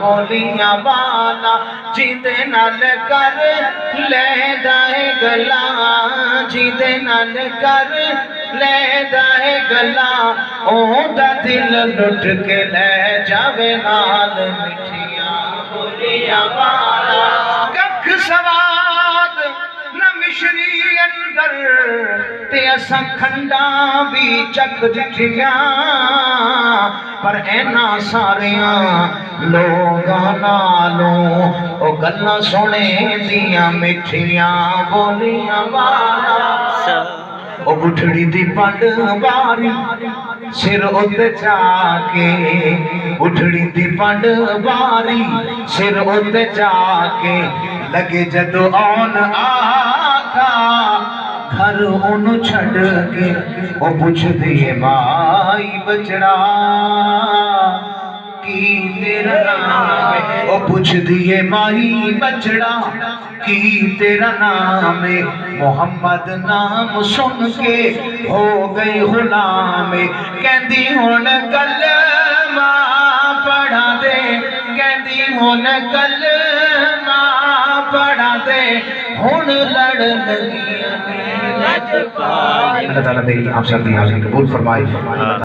بولیاں والا جیدے نال کر لے دائے گلا جیدے نال کر لے دائے گلا او دا دل لٹ کے لے جاوے نال مٹھیاں بولیاں والا ککھ سواد نہ مشری اندر تے اساں کھنڈا بھی چک جٹھیاں پر اینا ساریاں لوگاں نالوں او گلاں سونے دیاں مٹھیاں بولیاں والا او بٹھڑی دی پنڈ باری سر اُتے چاکے بٹھڑی دی پنڈ باری سر اُتے چاکے لگے جدو آن آقا گھر انہوں چھڑ کے وہ پوچھ دیئے مائی بچڑا کی تیرا نام ہے وہ پوچھ دیئے مائی بچڑا کی تیرا نام ہے محمد نام سن کے ہو گئی غلام کہندی ہون کلمہ پڑھا دے کہندی ہون کلمہ پڑھا دے ہون لڑ لگی اللہ تعالیٰ میری آپ سب دی حاضری قبول فرمائے